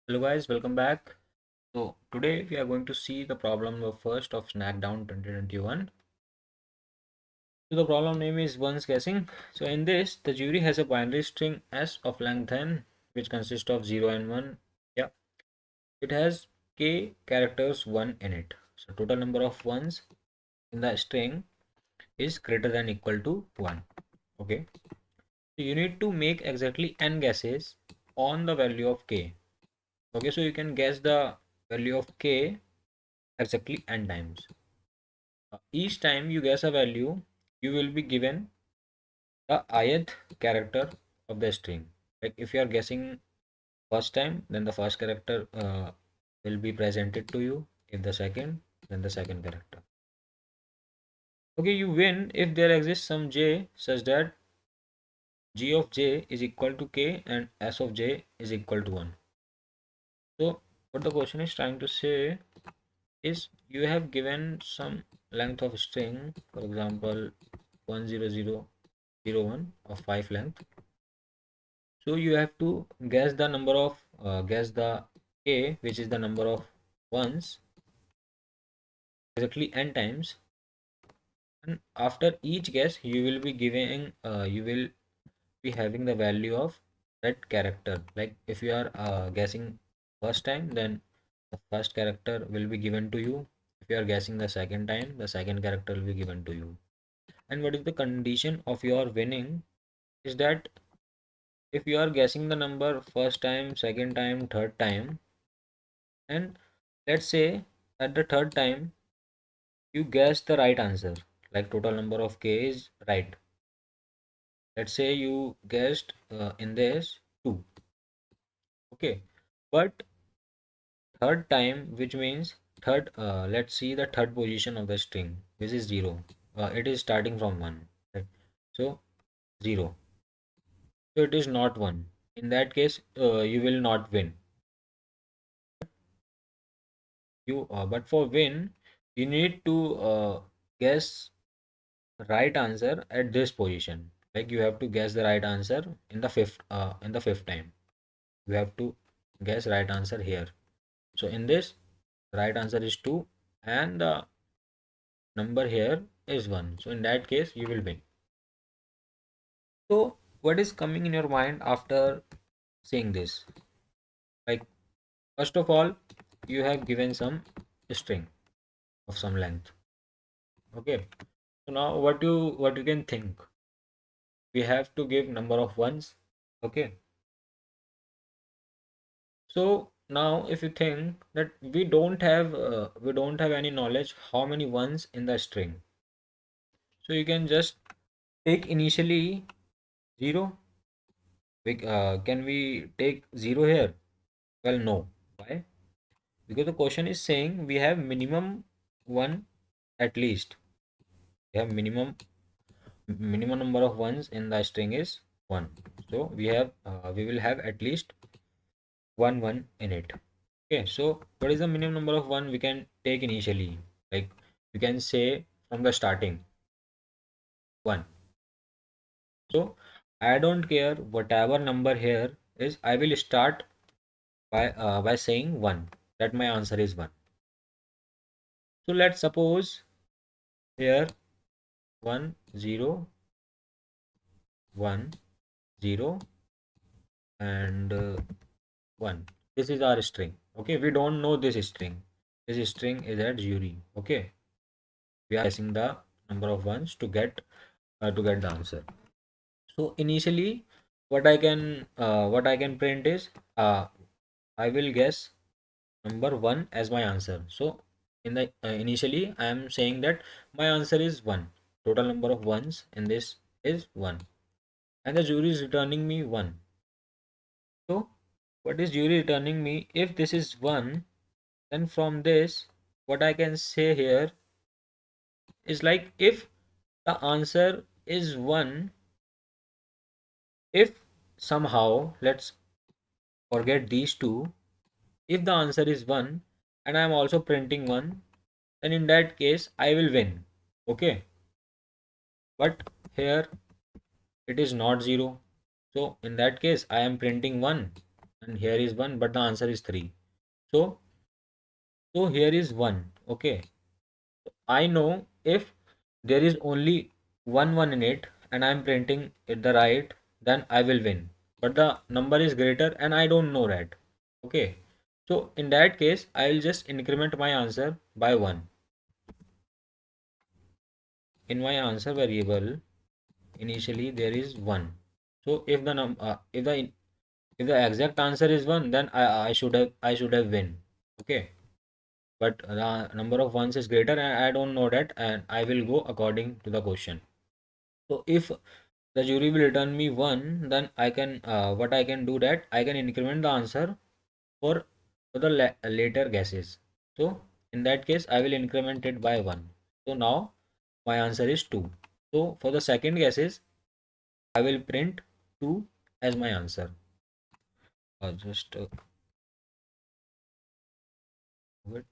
Hello guys, welcome back. So today we are going to see the problem number first of Snackdown 2021. So the problem name is one's guessing. So in this, the jury has a binary string s of length n, which consists of 0 and 1. Yeah, it has k characters 1 in it. So total number of ones in the string is greater than equal to 1. Okay. So you need to make exactly n guesses on the value of k. Okay, so you can guess the value of k exactly n times. Each time you guess a value, you will be given the ith character of the string. Like if you are guessing first time, then the first character will be presented to you. If the second, then the second character. Okay, you win if there exists some j such that g of j is equal to k and s of j is equal to 1. So what the question is trying to say is you have given some length of string, for example 10001 of 5 length. So you have to guess the number of guess the k, which is the number of ones exactly n times, and after each guess you will be giving you will be having the value of that character. Like if you are guessing first time, then the first character will be given to you. If you are guessing the second time, the second character will be given to you. And what is the condition of your winning is that if you are guessing the number first time, second time, third time, and let's say at the third time you guess the right answer, like total number of k is right. Let's say you guessed in this 2. Okay, but third time, which means third, let's see the third position of the string, which is 0. It is starting from 1, right? So 0, so it is not 1. In that case you will not win. But for win you need to guess right answer at this position. Like you have to guess the right answer in the fifth time. You have to guess right answer here. So in this, right answer is 2 and the number here is 1. So in that case you will win. So what is coming in your mind after saying this? Like first of all, you have given some string of some length. Okay, so now what you can think, we have to give number of ones. Okay, so now if you think that we don't have any knowledge how many ones in the string, so you can just take initially 0. Can we take 0 here? Well, no. Why? Because the question is saying we have minimum 1 at least. We have minimum number of ones in the string is 1. So we will have at least 1 in it. Okay, so what is the minimum number of 1 we can take initially? Like you can say from the starting 1. So I don't care whatever number here is, I will start by saying 1. That my answer is 1. So let's suppose here 1 0 1 0 and 1. This is our string. Okay, we don't know this string. This string is at jury. Okay, we are guessing the number of ones to get the answer. So initially what I can print is I will guess number 1 as my answer. So in the initially I am saying that my answer is 1. Total number of ones in this is 1 and the jury is returning me 1. So what is jury returning me? If this is 1, then from this what I can say here is like if the answer is 1, if somehow let's forget these two, if the answer is 1 and I am also printing 1, then in that case I will win. Okay, but here it is not 0, so in that case I am printing 1. and here is 1, but the answer is 3. So here is 1. Okay, I know if there is only one in it and I'm printing it the right, then I will win. But the number is greater and I don't know that. Okay. So in that case, I will just increment my answer by 1. In my answer variable, initially there is 1. So if the exact answer is 1, then I should have win. Okay. But the number of ones is greater and I don't know that, and I will go according to the question. So if the jury will return me 1, then I can what I can do that I can increment the answer for the later guesses. So in that case I will increment it by 1. So now my answer is 2. So for the second guesses I will print 2 as my answer. Just wait.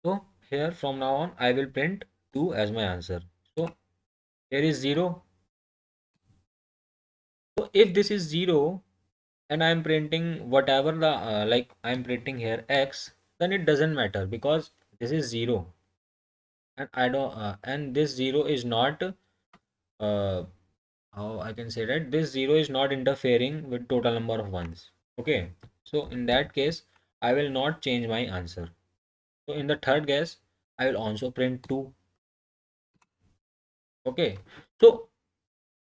So here from now on I will print 2 as my answer. So here is 0. So if this is 0 and I'm printing whatever the like I'm printing here x, then it doesn't matter because this is 0 and I don't and this 0 is not how I can say that this 0 is not interfering with total number of ones. Okay, so in that case I will not change my answer. So in the third guess I will also print 2. Okay, so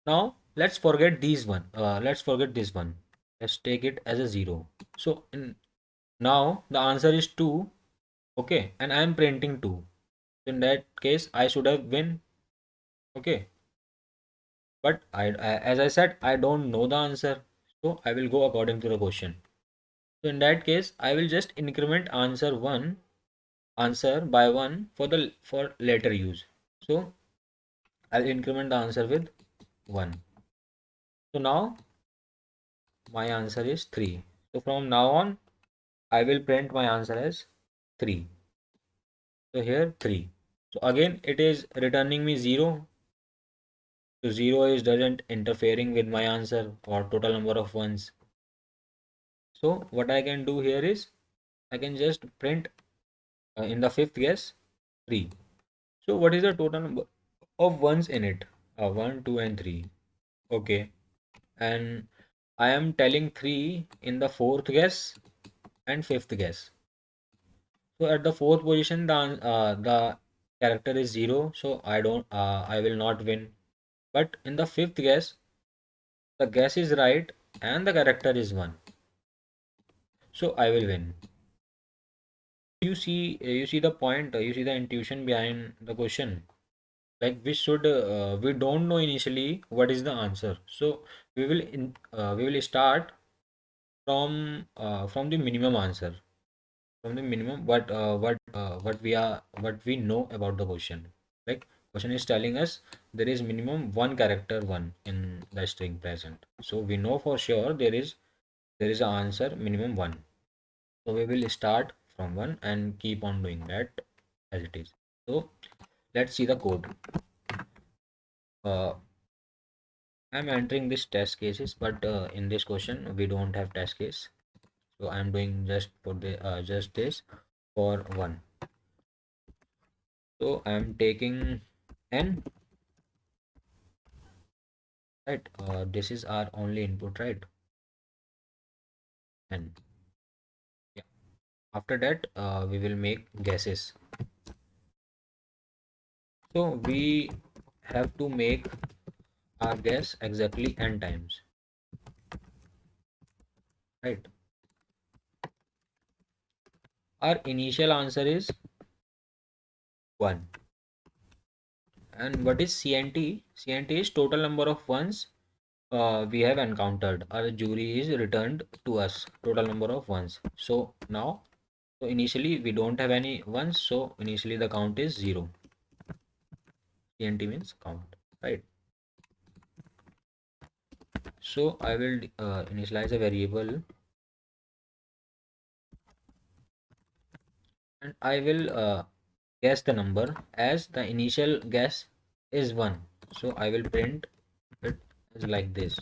now let's forget let's forget this one. Let's take it as a 0. So now the answer is 2. Okay, and I am printing 2. In that case I should have win. Okay, but as I said, I don't know the answer, so I will go according to the question. So in that case I will just increment answer by 1 for later use. So I'll increment the answer with 1. So now my answer is 3. So from now on I will print my answer as 3. So here 3. So again it is returning me 0. So 0 is doesn't interfering with my answer or total number of ones. So what I can do here is I can just print in the fifth guess 3. So what is the total number of ones in it? 1, 2 and 3. Okay. And I am telling 3 in the fourth guess and fifth guess. So at the fourth position the character is 0, so I will not win. But in the fifth guess the guess is right and the character is 1. So I will win. You see the point, you see the intuition behind the question. Like we don't know initially what is the answer. So we will start from the minimum answer, from the minimum what we know about the question. Like question is telling us there is minimum one character 1 in the string present. So we know for sure there is an answer minimum 1. So we will start from 1 and keep on doing that as it is. So let's see the code. uh, I'm entering this test cases, but in this question we don't have test case, so I'm doing just this for 1. So I'm taking n, right? This is our only input, right? N. Yeah. After that we will make guesses. So we have to make our guess exactly n times, right? Our initial answer is 1. And what is CNT? CNT is total number of ones we have encountered. Our jury is returned to us total number of ones. So now, so initially we don't have any ones, so initially the count is 0. CNT means count, right? So I will initialize a variable and I will guess the number as the initial guess is 1. So I will print it is like this.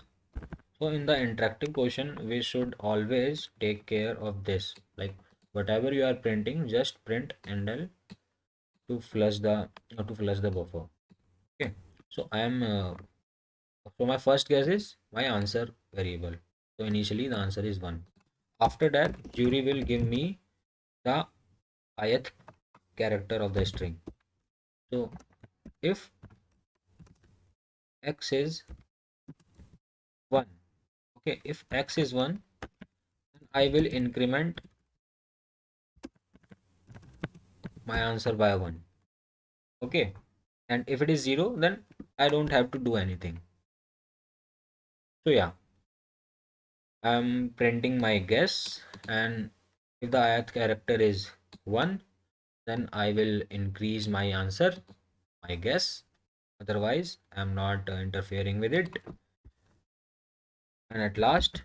So in the interactive question, we should always take care of this. Like whatever you are printing, just print handle to flush the buffer. Okay. So I am so my first guess is my answer variable. So initially the answer is 1. After that, jury will give me the ith character of the string. So if x is 1, okay, if x is 1, then I will increment my answer by 1. Okay, and if it is 0, then I don't have to do anything. So yeah, I'm printing my guess, and if the ith character is 1, then I will increase my answer, my guess. Otherwise I'm not interfering with it. And at last,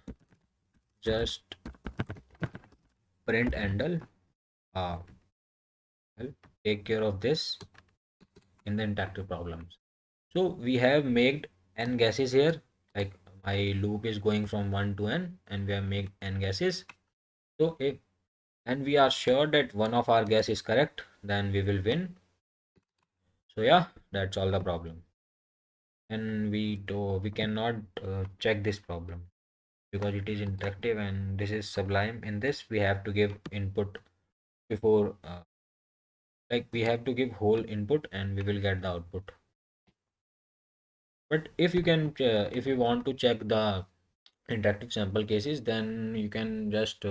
just print handle uh, will take care of this in the interactive problems. So we have made n guesses here, like my loop is going from 1 to n and we have made n guesses. So if and we are sure that one of our guess is correct, then we will win. So yeah, that's all the problem. And we cannot check this problem because it is interactive and this is Sublime. In this we have to give input before like we have to give whole input and we will get the output. But if you want to check the interactive sample cases, then you can just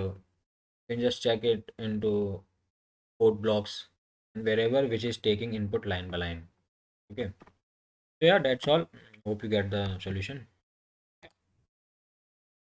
check it into code blocks and wherever which is taking input line by line. Okay, so yeah, that's all. Hope you get the solution.